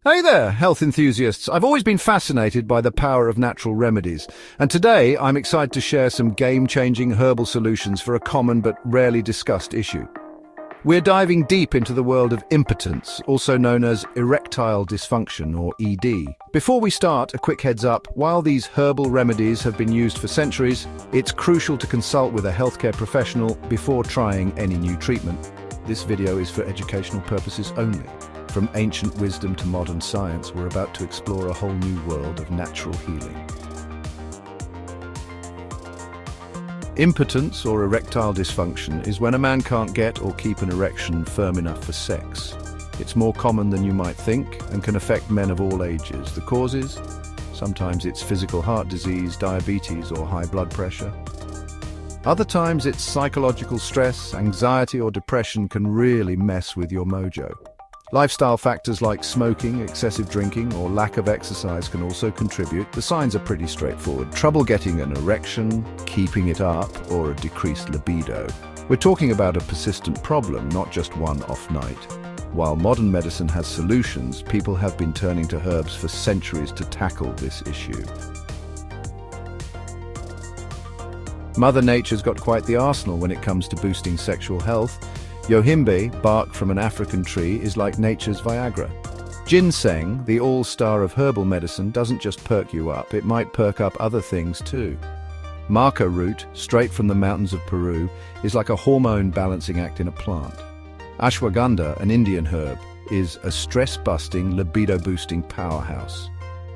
Hey there, health enthusiasts. I've always been fascinated by the power of natural remedies, and today I'm excited to share some game-changing herbal solutions for a common but rarely discussed issue. We're diving deep into the world of impotence, also known as erectile dysfunction or ED. Before we start, a quick heads up. While these herbal remedies have been used for centuries, it's crucial to consult with a healthcare professional before trying any new treatment. This video is for educational purposes only. From ancient wisdom to modern science, we're about to explore a whole new world of natural healing. Impotence or erectile dysfunction is when a man can't get or keep an erection firm enough for sex. It's more common than you might think and can affect men of all ages. The causes? Sometimes it's physical heart disease, diabetes, or high blood pressure. Other times it's psychological stress, anxiety, or depression can really mess with your mojo. Lifestyle factors like smoking, excessive drinking, or lack of exercise can also contribute. The signs are pretty straightforward. Trouble getting an erection, keeping it up, or a decreased libido. We're talking about a persistent problem, not just one off night. While modern medicine has solutions, people have been turning to herbs for centuries to tackle this issue. Mother Nature's got quite the arsenal when it comes to boosting sexual health. Yohimbe, bark from an African tree, is like nature's Viagra. Ginseng, the all-star of herbal medicine, doesn't just perk you up, it might perk up other things too. Maca root, straight from the mountains of Peru, is like a hormone-balancing act in a plant. Ashwagandha, an Indian herb, is a stress-busting, libido-boosting powerhouse.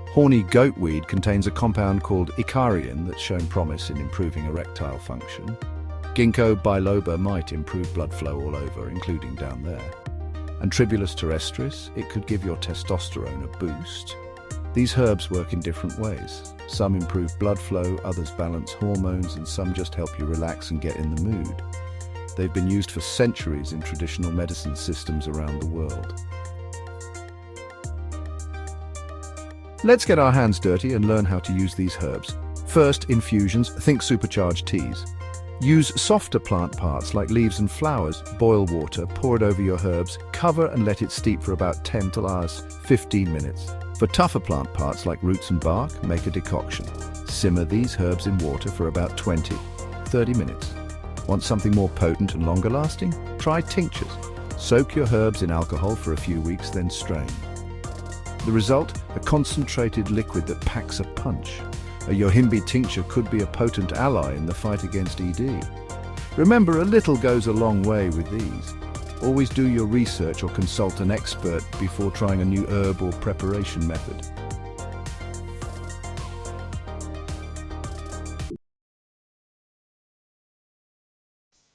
Horny goatweed contains a compound called icariin that's shown promise in improving erectile function. Ginkgo biloba might improve blood flow all over, including down there. And Tribulus terrestris, it could give your testosterone a boost. These herbs work in different ways. Some improve blood flow, others balance hormones, and some just help you relax and get in the mood. They've been used for centuries in traditional medicine systems around the world. Let's get our hands dirty and learn how to use these herbs. First, infusions. Think supercharged teas. Use softer plant parts like leaves and flowers. Boil water, pour it over your herbs, cover and let it steep for about 10 to 15 minutes. For tougher plant parts like roots and bark, make a decoction. Simmer these herbs in water for about 20-30 minutes. Want something more potent and longer lasting? Try tinctures. Soak your herbs in alcohol for a few weeks, then strain. The result? A concentrated liquid that packs a punch. A Yohimbe tincture could be a potent ally in the fight against ED. Remember, a little goes a long way with these. Always do your research or consult an expert before trying a new herb or preparation method.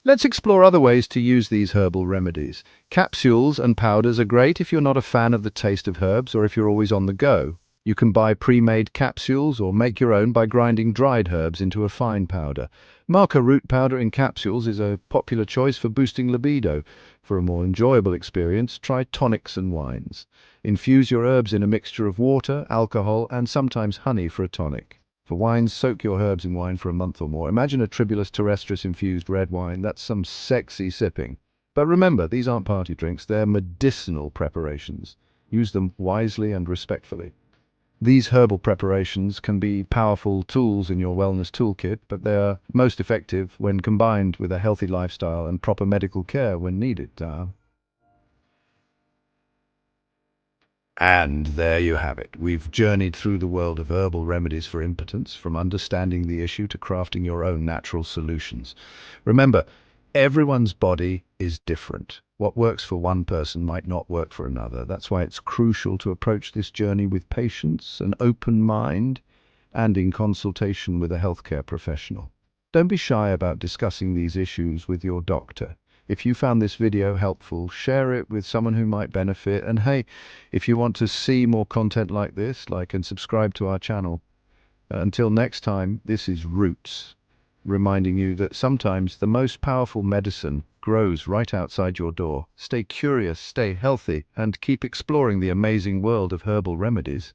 Let's explore other ways to use these herbal remedies. Capsules and powders are great if you're not a fan of the taste of herbs or if you're always on the go. You can buy pre-made capsules or make your own by grinding dried herbs into a fine powder. Maca root powder in capsules is a popular choice for boosting libido. For a more enjoyable experience, try tonics and wines. Infuse your herbs in a mixture of water, alcohol, and sometimes honey for a tonic. For wines, soak your herbs in wine for a month or more. Imagine a Tribulus terrestris infused red wine. That's some sexy sipping. But remember, these aren't party drinks, they're medicinal preparations. Use them wisely and respectfully. These herbal preparations can be powerful tools in your wellness toolkit, but they are most effective when combined with a healthy lifestyle and proper medical care when needed. And there you have it. We've journeyed through the world of herbal remedies for impotence, from understanding the issue to crafting your own natural solutions. Remember, everyone's body is different. What works for one person might not work for another. That's why it's crucial to approach this journey with patience, an open mind, and in consultation with a healthcare professional. Don't be shy about discussing these issues with your doctor. If you found this video helpful, share it with someone who might benefit. And hey, if you want to see more content like this, like and subscribe to our channel. Until next time, this is Roots, reminding you that sometimes the most powerful medicine grows right outside your door. Stay curious, stay healthy, and keep exploring the amazing world of herbal remedies.